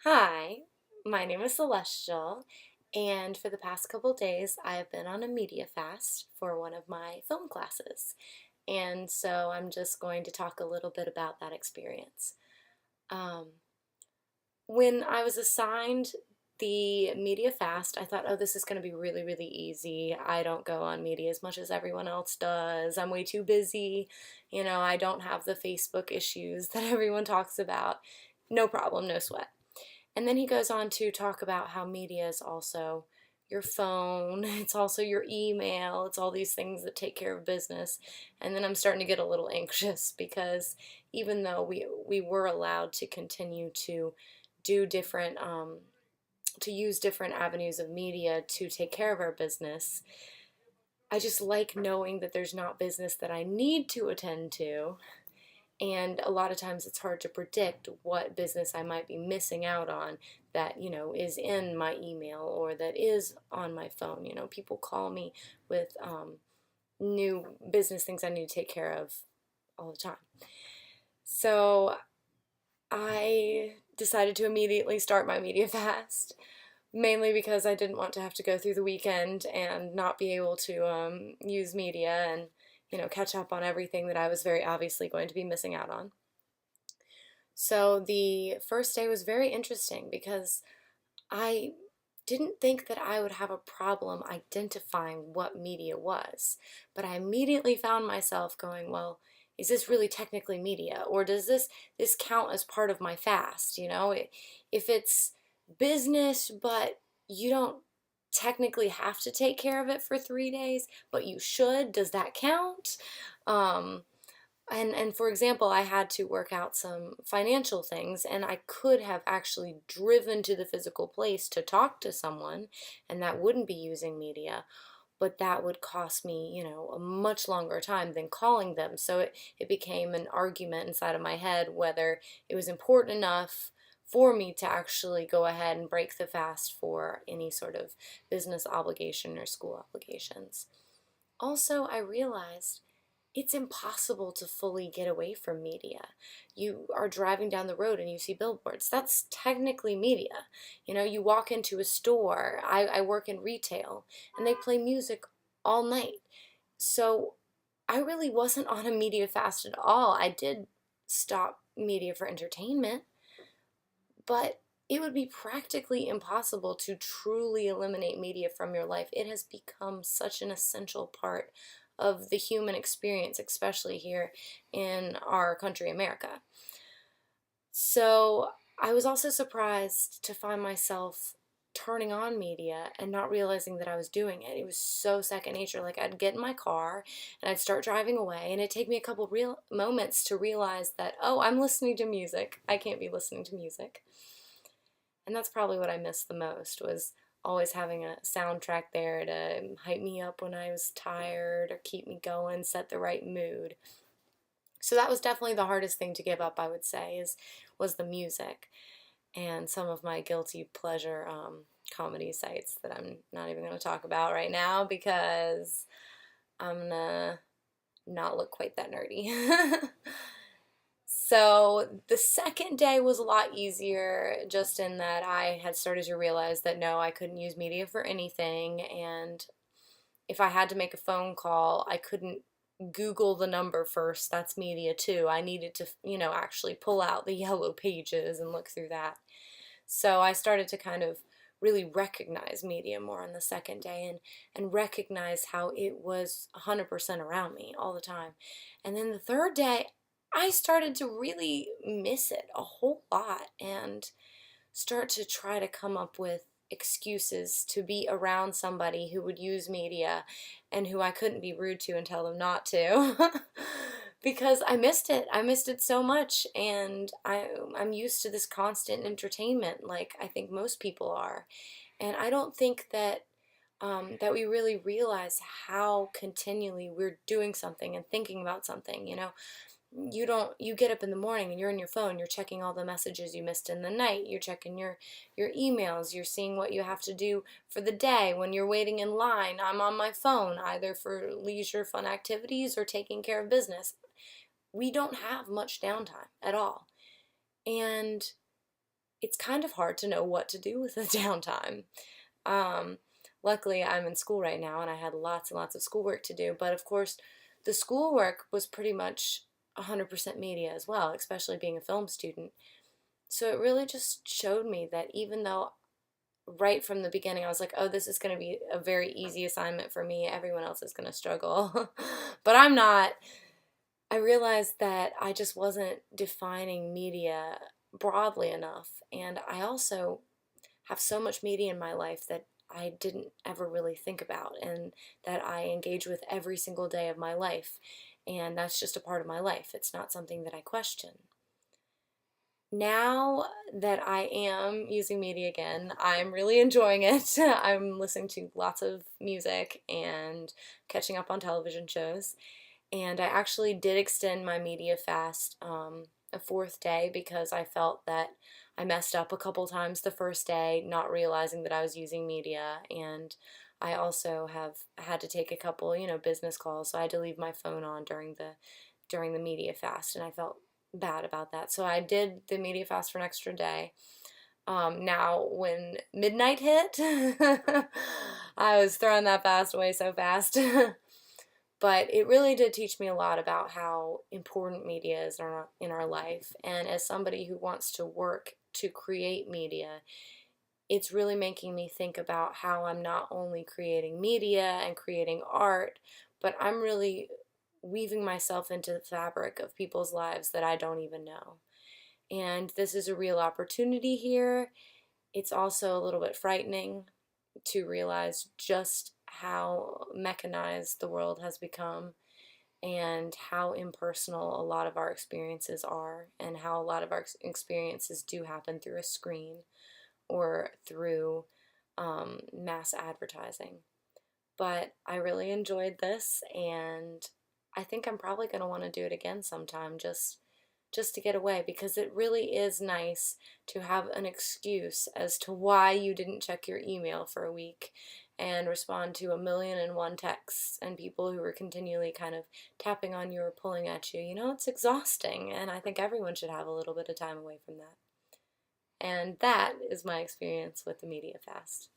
Hi, my name is Celestial, and for the past couple days, I have been on a media fast for one of my film classes. And so I'm just going to talk a little bit about that experience. Um, when I was assigned the media fast, I thought, oh, this is going to be really, really easy. I don't go on media as much as everyone else does. I'm way too busy. I don't have the Facebook issues that everyone talks about. No problem, no sweat. And then he goes on to talk about how media is also your phone, it's also your email, it's all these things that take care of business. And then I'm starting to get a little anxious because even though we were allowed to continue to do different to use different avenues of media to take care of our business, I just like knowing that there's not business that I need to attend to, and a lot of times it's hard to predict what business I might be missing out on that, is in my email or that is on my phone. People call me with new business things I need to take care of all the time. So I decided to immediately start my media fast, mainly because I didn't want to have to go through the weekend and not be able to use media and, catch up on everything that I was very obviously going to be missing out on. So the first day was very interesting because I didn't think that I would have a problem identifying what media was. But I immediately found myself going, well, is this really technically media? Or does this count as part of my fast? If it's business, but you don't technically have to take care of it for 3 days, but you should, does that count? Um, and for example, I had to work out some financial things, and I could have actually driven to the physical place to talk to someone, and that wouldn't be using media, but that would cost me, a much longer time than calling them. So it became an argument inside of my head whether it was important enough for me to actually go ahead and break the fast for any sort of business obligation or school obligations. Also, I realized it's impossible to fully get away from media. You are driving down the road and you see billboards. That's technically media. You walk into a store. I work in retail and they play music all night. So I really wasn't on a media fast at all. I did stop media for entertainment, but it would be practically impossible to truly eliminate media from your life. It has become such an essential part of the human experience, especially here in our country, America. So I was also surprised to find myself turning on media and not realizing that I was doing it. It was so second nature. Like I'd get in my car and I'd start driving away, and it'd take me a couple real moments to realize that, oh, I'm listening to music. I can't be listening to music. And that's probably what I missed the most, was always having a soundtrack there to hype me up when I was tired or keep me going, set the right mood. So that was definitely the hardest thing to give up, I would say, was the music and some of my guilty pleasure comedy sites that I'm not even going to talk about right now because I'm going to not look quite that nerdy. So the second day was a lot easier, just in that I had started to realize that no, I couldn't use media for anything, and if I had to make a phone call, I couldn't Google the number first. That's media too. I needed to, actually pull out the yellow pages and look through that. So I started to kind of really recognize media more on the second day, and recognize how it was 100% around me all the time. And then the third day, I started to really miss it a whole lot and start to try to come up with excuses to be around somebody who would use media and who I couldn't be rude to and tell them not to. Because I missed it. I missed it so much, and I'm used to this constant entertainment, like I think most people are. And I don't think that we really realize how continually we're doing something and thinking about something. You get up in the morning and you're on your phone, you're checking all the messages you missed in the night, you're checking your emails, you're seeing what you have to do for the day. When you're waiting in line, I'm on my phone either for leisure fun activities or taking care of business. We don't have much downtime at all. And it's kind of hard to know what to do with the downtime. Um, Luckily, I'm in school right now and I had lots and lots of schoolwork to do, but of course, the schoolwork was pretty much 100% media as well, especially being a film student. So it really just showed me that even though right from the beginning I was like, oh, this is going to be a very easy assignment for me, everyone else is going to struggle, but I'm not. I realized that I just wasn't defining media broadly enough. And I also have so much media in my life that I didn't ever really think about and that I engage with every single day of my life. And that's just a part of my life. It's not something that I question. Now that I am using media again, I'm really enjoying it. I'm listening to lots of music and catching up on television shows. And I actually did extend my media fast a fourth day because I felt that I messed up a couple times the first day, not realizing that I was using media. And I also have had to take a couple, business calls, so I had to leave my phone on during the media fast, and I felt bad about that. So I did the media fast for an extra day. Now, when midnight hit, I was throwing that fast away so fast. But it really did teach me a lot about how important media is in our life. And as somebody who wants to work to create media, it's really making me think about how I'm not only creating media and creating art, but I'm really weaving myself into the fabric of people's lives that I don't even know. And this is a real opportunity here. It's also a little bit frightening to realize just how mechanized the world has become and how impersonal a lot of our experiences are, and how a lot of our experiences do happen through a screen or through mass advertising. But I really enjoyed this, and I think I'm probably going to want to do it again sometime, just to get away, because it really is nice to have an excuse as to why you didn't check your email for a week and respond to 1,000,001 texts and people who are continually kind of tapping on you or pulling at you. It's exhausting, and I think everyone should have a little bit of time away from that. And that is my experience with the media fast.